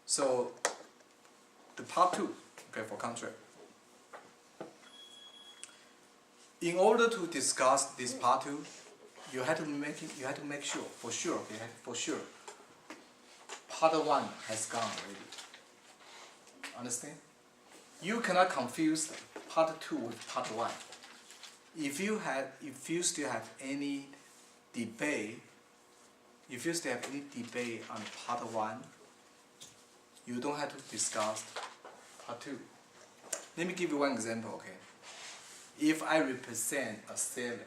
So the part 2, okay, for contract. In order to discuss this part 2, you have to make sure, for sure, part 1 has gone already. Understand? You cannot confuse part 2 with part 1. If you still have any debate, on part 1, you don't have to discuss part 2. Let me give you one example, okay? If I represent a seller,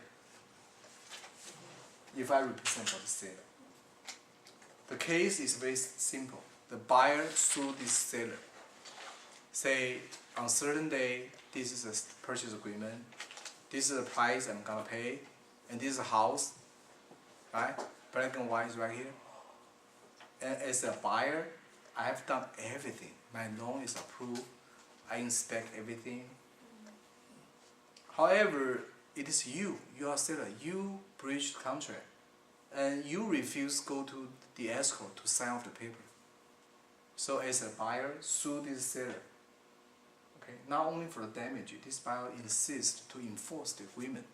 the case is very simple. The buyer sued this seller. Say, on a certain day, this is a purchase agreement, this is the price I'm gonna pay, and this is a house, right? Black and white is right here. And as a buyer, I have done everything. My loan is approved. I inspect everything. However, it is you are a seller. You breached the contract, and you refuse to go to the escrow to sign off the paper. So as a buyer, sue this seller. Okay, not only for the damage, this buyer insists to enforce the agreement.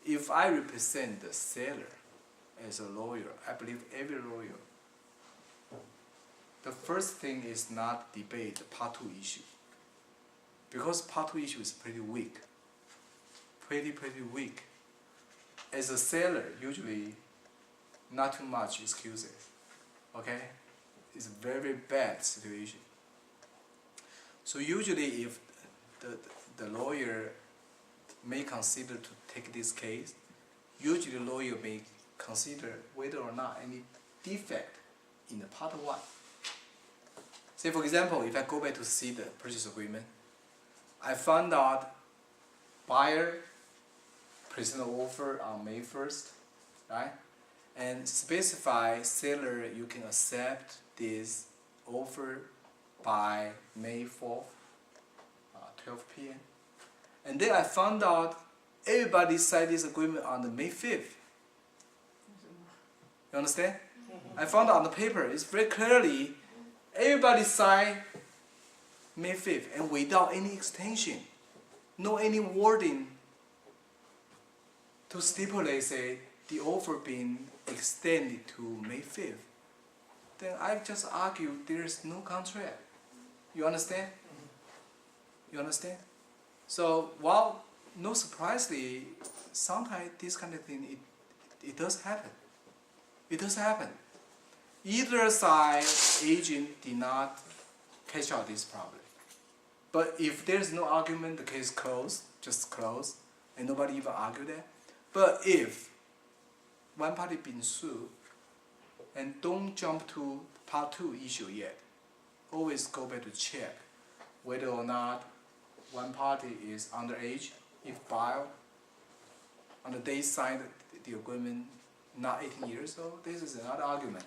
If I represent the seller as a lawyer, I believe every lawyer, the first thing is not debate the part 2 issue. Because part 2 issue is pretty weak. Pretty weak. As a seller, usually not too much excuses. Okay? It's a very bad situation. So usually if the lawyer may consider to take this case, usually the lawyer may consider whether or not any defect in the part 1. Say for example, if I go back to see the purchase agreement, I found out buyer present an offer on May 1st, right? And specify seller you can accept this offer by May 4th, 12 p.m. And then I found out everybody signed this agreement on the May 5th. You understand? I found out on the paper, it's very clearly everybody signed May 5th and without any extension, no any wording to stipulate, say, the offer being extended to May 5th. Then I just argue there is no contract. You understand? You understand? So, well, no surprisingly, sometimes this kind of thing, it does happen. It does happen. Either side agent did not catch out this problem. But if there's no argument, the case closed, just closed, and nobody even argued that. But if one party been sued, and don't jump to part 2 issue yet, always go back to check whether or not one party is underage. If buyer on the day signed the agreement not 18 years old, this is another argument.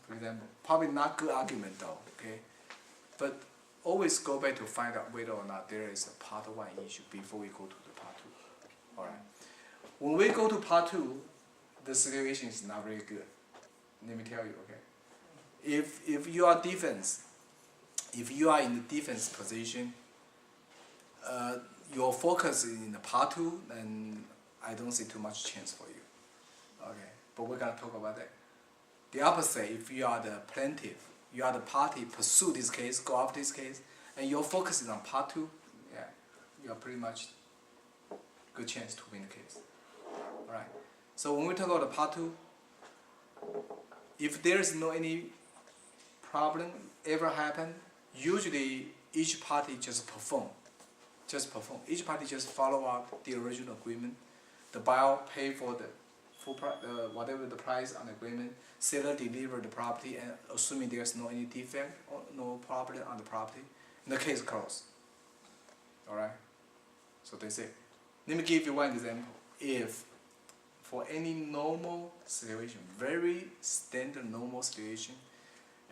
For example, probably not good argument though, okay? But always go back to find out whether or not there is a part 1 issue before we go to the part 2. Alright. When we go to part 2, the situation is not very good. Let me tell you, okay? If you are defense, if you are in the defense position, your focus is in the part 2, then I don't see too much chance for you. Okay, but we're gonna talk about that. The opposite, if you are the plaintiff, you are the party, pursue this case, go after this case, and your focus is on part 2, yeah, you are pretty much good chance to win the case. Alright, so when we talk about the part 2, if there is no any problem ever happen, usually each party just perform. Each party just follow up the original agreement. The buyer pay for the full price, whatever the price on the agreement. Seller deliver the property, and assuming there's no any defect or no problem on the property, and the case closed. All right. So that's it. Let me give you one example. If for any normal situation, very standard normal situation,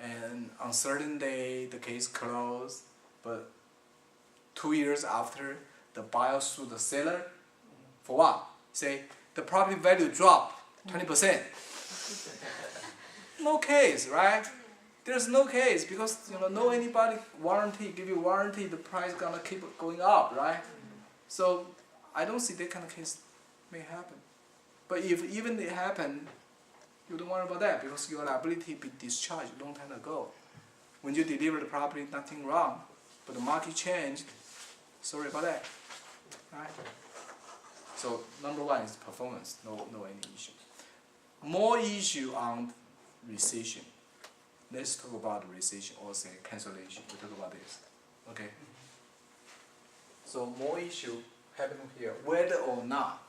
and on certain day the case closed, but 2 years after, the buyer sued the seller for what? Say the property value dropped 20%. No case, right? There's no case because no anybody give you warranty, the price gonna keep going up, right? So I don't see that kind of case may happen. But if even it happen, you don't worry about that because your liability be discharged long time ago. When you deliver the property, nothing wrong, but the market changed. Sorry about that, right? So number one is performance, no any issue. More issue on rescission. Let's talk about rescission or say cancellation. We talk about this, okay? So more issue happening here. Whether or not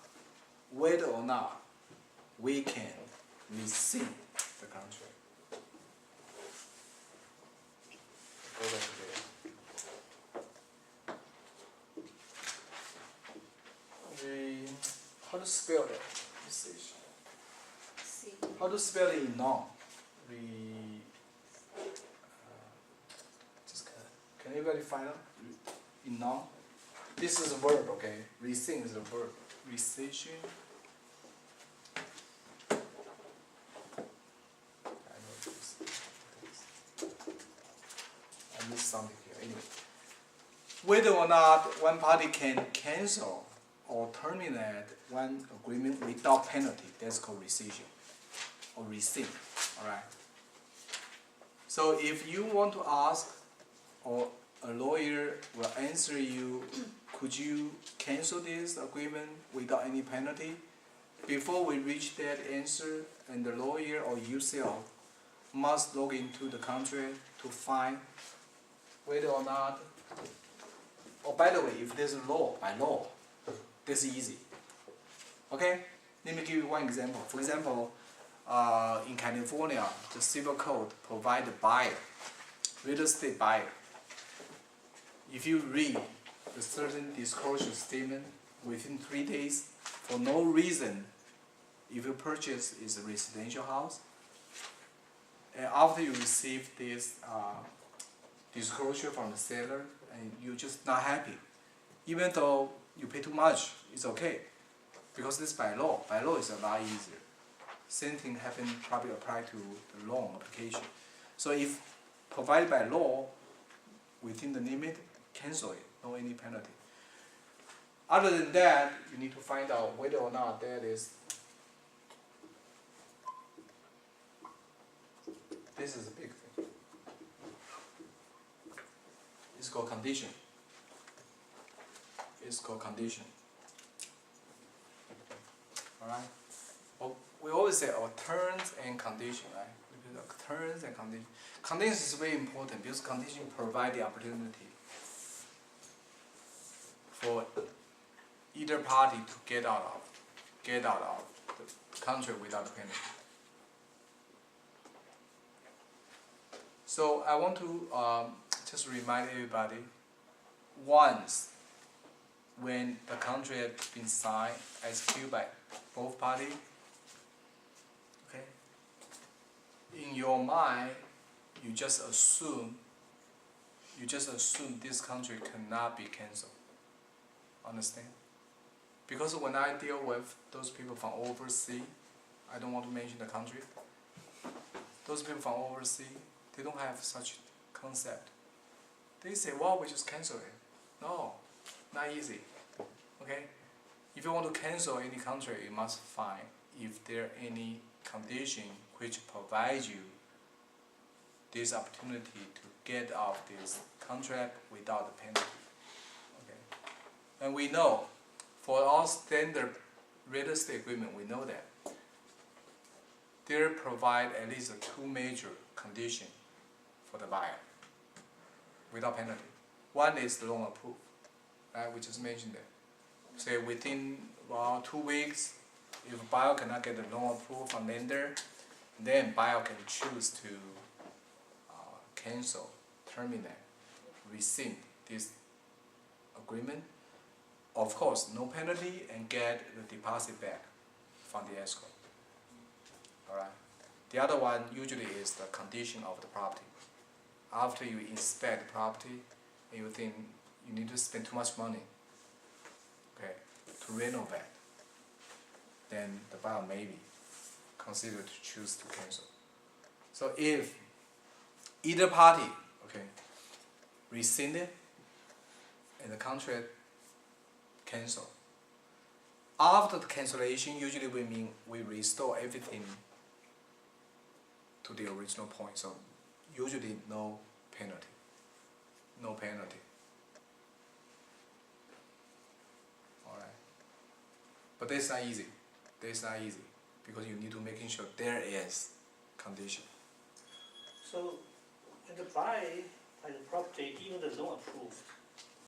we can rescind the contract. Go back to there. How to spell that? Rescission. C. How to spell it in non? Can anybody find out? In non? This is a verb, okay? Rescind is a verb. Rescission. I missed something here. Anyway, whether or not one party can cancel or terminate one agreement without penalty, that's called rescission or rescind. All right. So if you want to ask, or a lawyer will answer you, could you cancel this agreement without any penalty? Before we reach that answer, and the lawyer or yourself must log into the contract to find whether or not. Oh, by the way, if there's a law, by law, that's easy. Okay? Let me give you one example. For example, in California, the civil code provides the buyer, real estate buyer. If you read the certain disclosure statement within 3 days, for no reason, if you purchase is a residential house, and after you receive this disclosure from the seller, and you're just not happy, even though you pay too much, it's okay, because this by law. By law is a lot easier. Same thing happen probably apply to the loan application. So if provided by law, within the limit, cancel it, no any penalty. Other than that, you need to find out whether or not that is. This is a big thing. It's called condition. It's called condition. Alright? Well, we always say terms and condition, right? Terms and condition. Condition is very important because condition provide the opportunity for either party to get out of the contract without penalty. So I want to just remind everybody, once when the contract been signed, executed by both parties, okay, in your mind, you just assume this contract cannot be cancelled. Understand? Because when I deal with those people from overseas, I don't want to mention the country. Those people from overseas, they don't have such concept. They say, well, we just cancel it. No, not easy. Okay? If you want to cancel any contract, you must find if there are any condition which provides you this opportunity to get off this contract without the penalty. Okay? And we know, for all standard real estate agreement, we know that they provide at least 2 major conditions for the buyer without penalty. One is the loan approved, right? We just mentioned that. Say within 2 weeks, if buyer cannot get the loan approved from lender, then buyer can choose to cancel, terminate, rescind this agreement. Of course, no penalty and get the deposit back from the escrow. Alright. The other one usually is the condition of the property. After you inspect the property, and you think you need to spend too much money, okay, to renovate, then the buyer may be considered to choose to cancel. So if either party, okay, rescinded and the contract cancelled. After the cancellation, usually we mean we restore everything to the original point. So usually no penalty. No penalty. Alright. But that's not easy. That's not easy because you need to making sure there is condition. So, in the buy the property, even the loan approved,